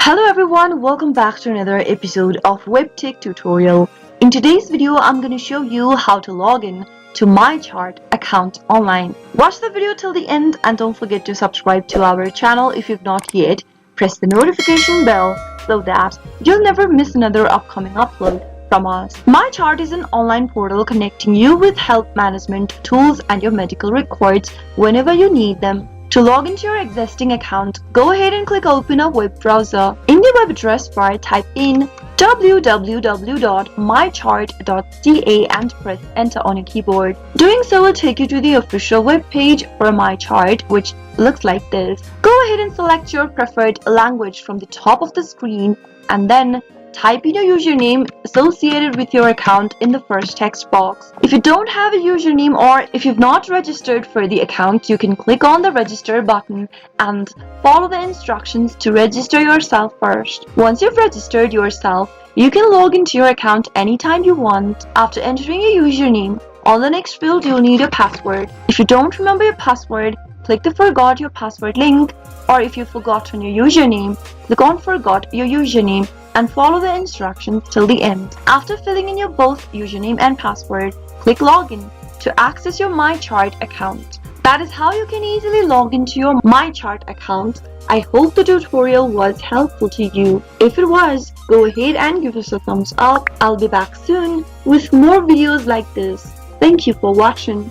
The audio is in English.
Hello everyone, welcome back to another episode of Webtech Tutorial. In today's video, I'm going to show you how to log in to MyChart account online. Watch the video till the end and don't forget to subscribe to our channel if you've not yet. Press the notification bell so that you'll never miss another upcoming upload from us. MyChart is an online portal connecting you with health management tools and your medical records whenever you need them. To log into your existing account, go ahead and click open a web browser. In the web address bar, type in www.mychart.ca and press enter on your keyboard. Doing so will take you to the official web page for MyChart, which looks like this. Go ahead and select your preferred language from the top of the screen and then type in your username associated with your account in the first text box. If you don't have a username or if you've not registered for the account, you can click on the register button and follow the instructions to register yourself first. Once you've registered yourself, you can log into your account anytime you want. After entering your username, on the next field you'll need a password. If you don't remember your password, click the Forgot Your Password link, or if you've forgotten your username, click on Forgot Your Username and follow the instructions till the end. After filling in your both username and password, click Login to access your MyChart account. That is how you can easily log into your MyChart account. I hope the tutorial was helpful to you. If it was, go ahead and give us a thumbs up. I'll be back soon with more videos like this. Thank you for watching.